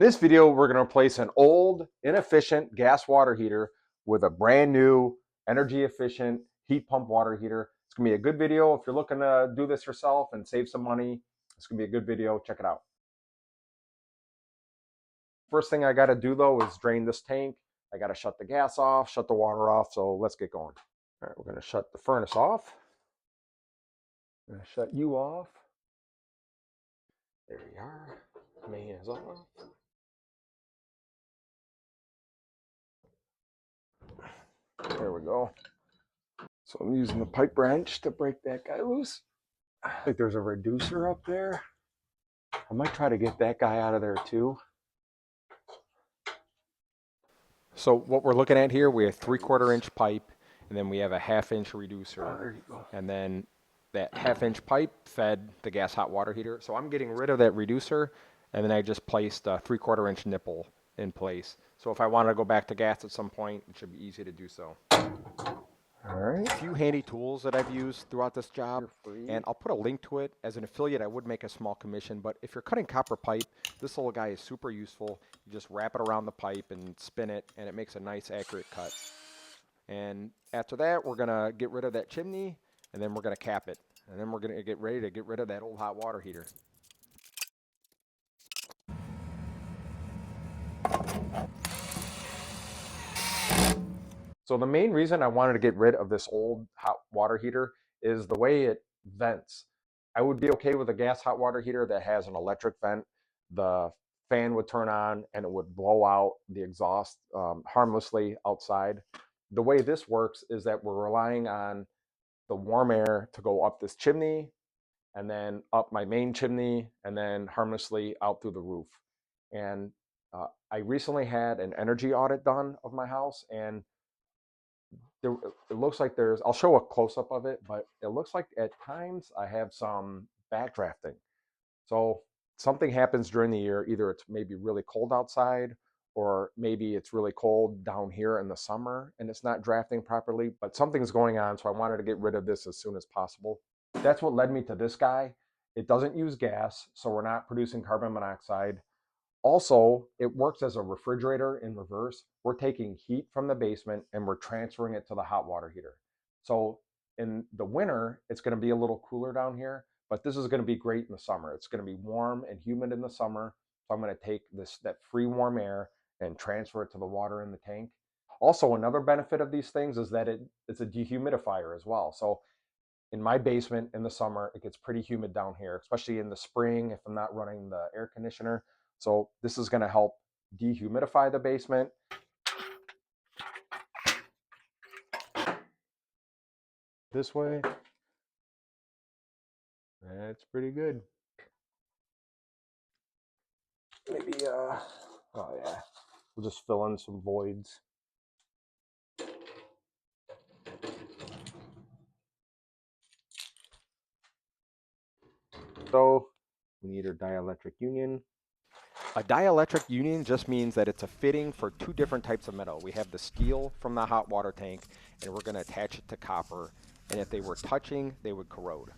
This video, we're going to replace an old, inefficient gas water heater with a brand new, energy efficient heat pump water heater. It's going to be a good video. If you're looking to do this yourself and save some money, it's going to be a good video. Check it out. First thing I got to do though is drain this tank. I got to shut the gas off, shut the water off. So let's get going. All right, we're going to shut the furnace off. I'm going to shut you off. There you are. Main is off. There we go. So I'm using the pipe wrench to break that guy loose. I think there's a reducer up there. I might try to get that guy out of there too. So what we're looking at here, we have 3/4 inch pipe, and then we have a 1/2 inch reducer. Oh, there you go. And then that 1/2 inch pipe fed the gas hot water heater. So I'm getting rid of that reducer, and then I just placed a 3/4 inch nipple in place. So if I want to go back to gas at some point, it should be easy to do so. All right. A few handy tools that I've used throughout this job, and I'll put a link to it. As an affiliate, I would make a small commission, but if you're cutting copper pipe, this little guy is super useful. You just wrap it around the pipe and spin it, and it makes a nice, accurate cut. And after that, we're gonna get rid of that chimney, and then we're gonna cap it. And then we're gonna get ready to get rid of that old hot water heater. So the main reason I wanted to get rid of this old hot water heater is the way it vents. I would be okay with a gas hot water heater that has an electric vent. The fan would turn on and it would blow out the exhaust harmlessly outside. The way this works is that we're relying on the warm air to go up this chimney and then up my main chimney and then harmlessly out through the roof. And I recently had an energy audit done of my house, and it looks like there's, I'll show a close-up of it, but it looks like at times I have some backdrafting. So something happens during the year. Either it's maybe really cold outside, or maybe it's really cold down here in the summer and it's not drafting properly, but something's going on. So I wanted to get rid of this as soon as possible. That's what led me to this guy. It doesn't use gas, so we're not producing carbon monoxide. Also, it works as a refrigerator in reverse. We're taking heat from the basement and we're transferring it to the hot water heater. So in the winter, it's going to be a little cooler down here, but this is going to be great in the summer. It's going to be warm and humid in the summer. So I'm going to take that free warm air and transfer it to the water in the tank. Also, another benefit of these things is that it's a dehumidifier as well. So in my basement in the summer, it gets pretty humid down here, especially in the spring if I'm not running the air conditioner. So this is going to help dehumidify the basement. This way. That's pretty good. Maybe, oh yeah, we'll just fill in some voids. So we need our dielectric union. A dielectric union just means that it's a fitting for two different types of metal. We have the steel from the hot water tank, and we're going to attach it to copper. And if they were touching, they would corrode.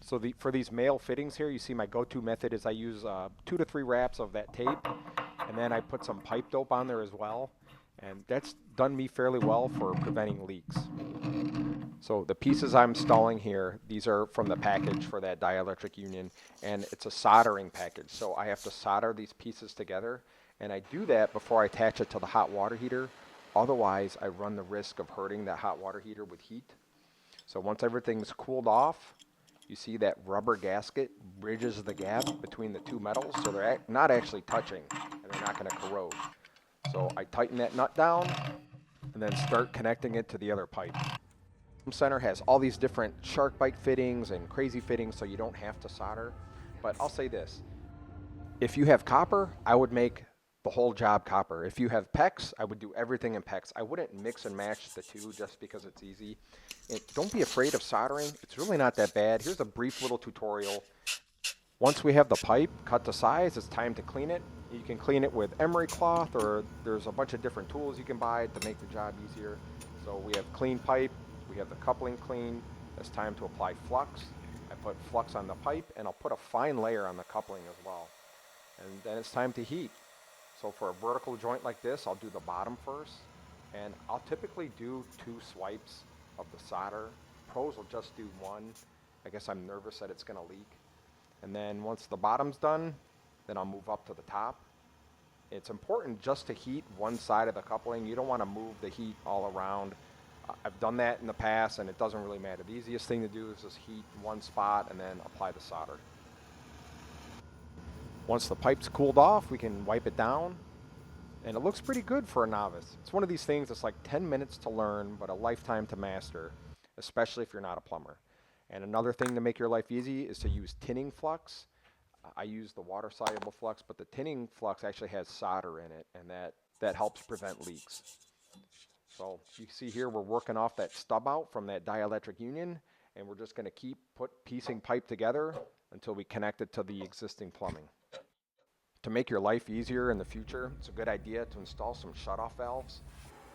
So for these male fittings here, you see my go-to method is I use 2 to 3 wraps of that tape, and then I put some pipe dope on there as well. And that's done me fairly well for preventing leaks. So the pieces I'm installing here, these are from the package for that dielectric union, and it's a soldering package. So I have to solder these pieces together, and I do that before I attach it to the hot water heater. Otherwise, I run the risk of hurting that hot water heater with heat. So once everything's cooled off, you see that rubber gasket bridges the gap between the two metals, so they're not actually touching, and they're not going to corrode. So I tighten that nut down, and then start connecting it to the other pipe. Center has all these different shark bite fittings and crazy fittings, so you don't have to solder. But I'll say this, if you have copper, I would make the whole job copper. If you have PEX, I would do everything in PEX. I wouldn't mix and match the two just because it's easy. And don't be afraid of soldering. It's really not that bad. Here's a brief little tutorial. Once we have the pipe cut to size, it's time to clean it. You can clean it with emery cloth, or there's a bunch of different tools you can buy to make the job easier. So we have clean pipe. We have the coupling clean. It's time to apply flux. I put flux on the pipe, and I'll put a fine layer on the coupling as well. and then it's time to heat. So for a vertical joint like this, I'll do the bottom first, and I'll typically do 2 swipes of the solder. Pros will just do 1. I guess I'm nervous that it's gonna leak. And then once the bottom's done, then I'll move up to the top. It's important just to heat one side of the coupling. You don't wanna move the heat all around. I've done that in the past and it doesn't really matter. The easiest thing to do is just heat one spot and then apply the solder. Once the pipe's cooled off, we can wipe it down, and it looks pretty good for a novice. It's one of these things that's like 10 minutes to learn, but a lifetime to master, especially if you're not a plumber. And another thing to make your life easy is to use tinning flux. I use the water soluble flux, but the tinning flux actually has solder in it, and that helps prevent leaks. So you see here we're working off that stub out from that dielectric union, and we're just going to keep piecing pipe together until we connect it to the existing plumbing. To make your life easier in the future, it's a good idea to install some shutoff valves.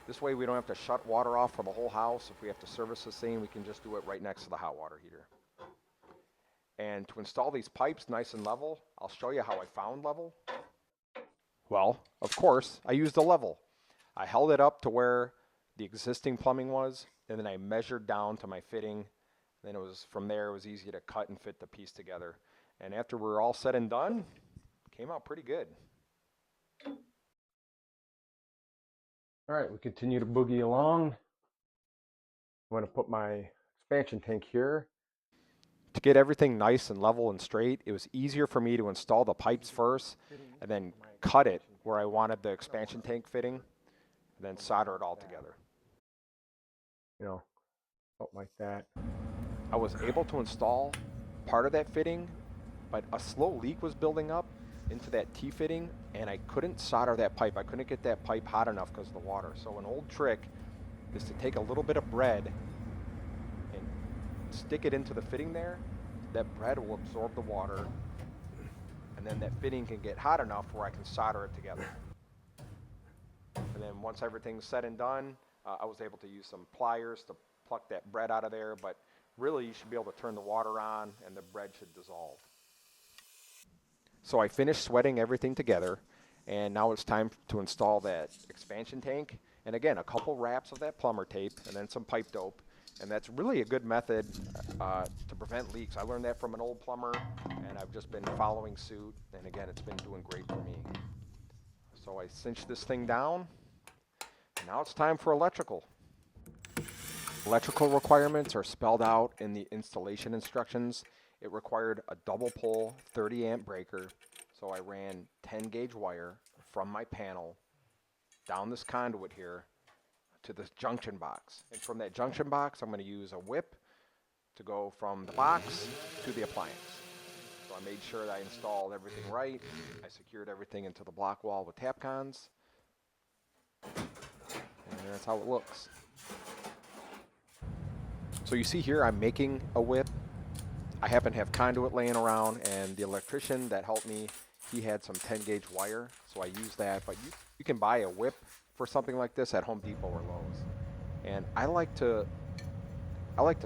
This way we don't have to shut water off for the whole house. If we have to service this thing, we can just do it right next to the hot water heater. And to install these pipes nice and level, I'll show you how I found level. Well, of course, I used a level. I held it up to where the existing plumbing was, and then I measured down to my fitting. Then from there, it was easy to cut and fit the piece together. And after we're all said and done, came out pretty good. All right, we continue to boogie along. I'm going to put my expansion tank here. To get everything nice and level and straight, it was easier for me to install the pipes first and then cut it where I wanted the expansion tank fitting, and then solder it all together. You know, something like that. I was able to install part of that fitting, but a slow leak was building up into that T-fitting, and I couldn't solder that pipe. I couldn't get that pipe hot enough because of the water. So an old trick is to take a little bit of bread and stick it into the fitting there. That bread will absorb the water, and then that fitting can get hot enough where I can solder it together. And then once everything's said and done, I was able to use some pliers to pluck that bread out of there, but really you should be able to turn the water on and the bread should dissolve. So I finished sweating everything together, and now it's time to install that expansion tank. And again, a couple wraps of that plumber tape and then some pipe dope. And that's really a good method to prevent leaks. I learned that from an old plumber, and I've just been following suit. And again, it's been doing great for me. So I cinched this thing down, and now it's time for electrical. Electrical requirements are spelled out in the installation instructions. It required a double pole 30 amp breaker, so I ran 10 gauge wire from my panel down this conduit here to this junction box. And from that junction box, I'm going to use a whip to go from the box to the appliance. So I made sure that I installed everything right. I secured everything into the block wall with Tapcons. And that's how it looks. So you see here, I'm making a whip. I happen to have conduit laying around, and the electrician that helped me, he had some 10 gauge wire, so I used that. But you can buy a whip for something like this at Home Depot or Lowe's. And I like to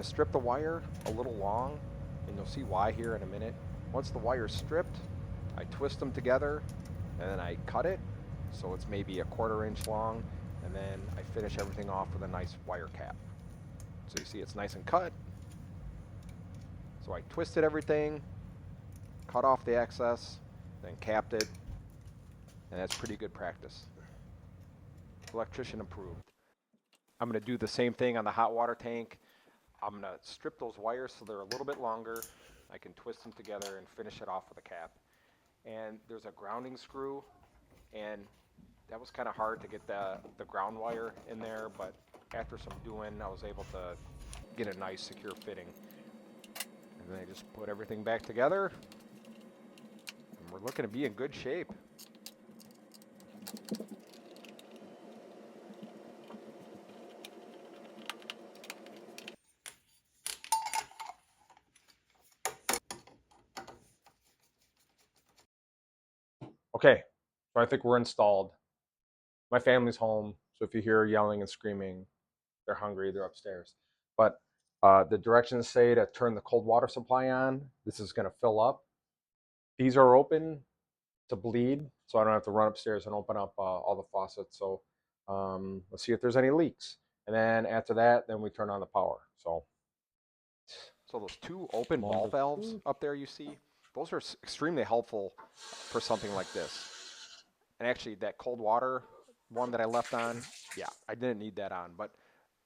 strip the wire a little long, and you'll see why here in a minute. Once the wire's stripped, I twist them together, and then I cut it, so it's maybe a 1/4 inch long, and then I finish everything off with a nice wire cap. So you see it's nice and cut. So I twisted everything, cut off the excess, then capped it, and that's pretty good practice. Electrician approved. I'm going to do the same thing on the hot water tank. I'm going to strip those wires so they're a little bit longer. I can twist them together and finish it off with a cap. And there's a grounding screw, and that was kind of hard to get the ground wire in there, but after some doing, I was able to get a nice secure fitting. And then I just put everything back together, and we're looking to be in good shape. Okay, so I think we're installed. My family's home, so if you hear yelling and screaming, they're hungry, they're upstairs. But the directions say to turn the cold water supply on. This is going to fill up. These are open. to bleed, so I don't have to run upstairs and open up all the faucets. So let's see if there's any leaks. And then after that, then we turn on the power. So So those two open ball number valves two. up there you see, those are extremely helpful for something like this. And actually, that cold water one that I left on, yeah, I didn't need that on. But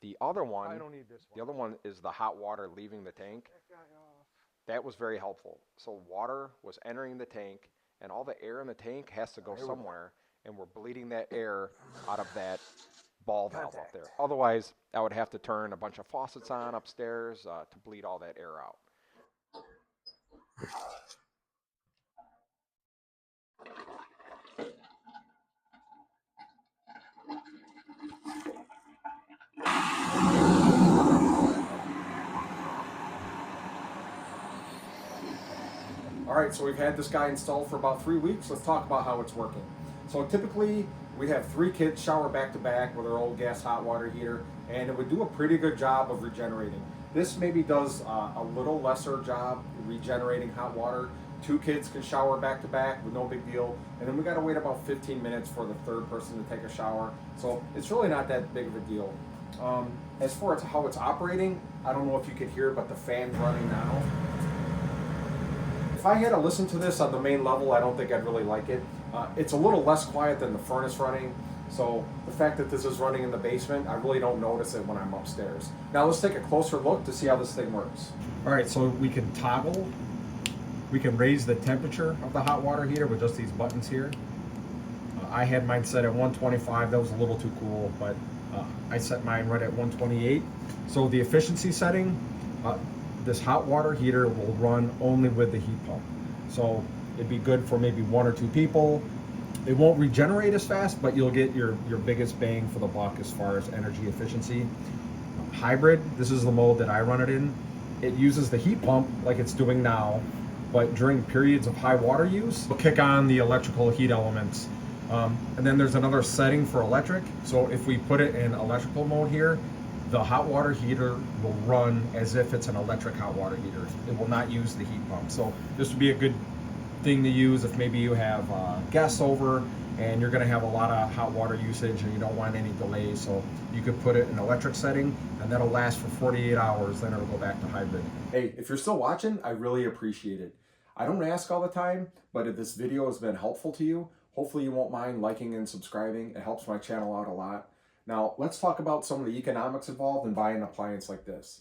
the other I one, don't need this the one. other one is the hot water leaving the tank. That guy off. That was very helpful. So water was entering the tank, and all the air in the tank has to go Here we go. somewhere, and we're bleeding that air out of that ball valve up Contact. there. Otherwise, I would have to turn a bunch of faucets on upstairs to bleed all that air out. All right, so we've had this guy installed for about 3 weeks. Let's talk about how it's working. So typically, we have 3 kids shower back to back with our old gas hot water heater, and it would do a pretty good job of regenerating. This maybe does a little lesser job regenerating hot water. 2 kids can shower back to back with no big deal, and then we got to wait about 15 minutes for the third person to take a shower. So it's really not that big of a deal. As far as how it's operating, I don't know if you can hear it, but the fan's running now. If I had to listen to this on the main level, I don't think I'd really like it. It's a little less quiet than the furnace running, so the fact that this is running in the basement, I really don't notice it when I'm upstairs. Now let's take a closer look to see how this thing works. All right, so we can toggle, we can raise the temperature of the hot water heater with just these buttons here. I had mine set at 125, that was a little too cool, but I set mine right at 128. So the efficiency setting, this hot water heater will run only with the heat pump. So it'd be good for maybe 1 or 2 people. It won't regenerate as fast, but you'll get your biggest bang for the buck as far as energy efficiency. Hybrid, this is the mode that I run it in. It uses the heat pump like it's doing now, but during periods of high water use, it'll kick on the electrical heat elements. And then there's another setting for electric. So if we put it in electrical mode here, the hot water heater will run as if it's an electric hot water heater. It will not use the heat pump. So this would be a good thing to use if maybe you have guests over and you're going to have a lot of hot water usage and you don't want any delays. So you could put it in electric setting and that'll last for 48 hours. Then it'll go back to hybrid. Hey, if you're still watching, I really appreciate it. I don't ask all the time, but if this video has been helpful to you, hopefully you won't mind liking and subscribing. It helps my channel out a lot. Now, let's talk about some of the economics involved in buying an appliance like this.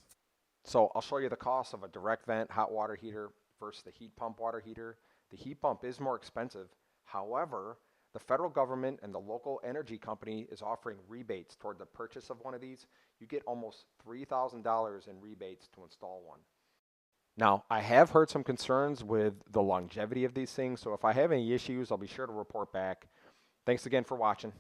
So I'll show you the cost of a direct vent hot water heater versus the heat pump water heater. The heat pump is more expensive. However, the federal government and the local energy company is offering rebates toward the purchase of one of these. You get almost $3,000 in rebates to install one. Now, I have heard some concerns with the longevity of these things, so if I have any issues, I'll be sure to report back. Thanks again for watching.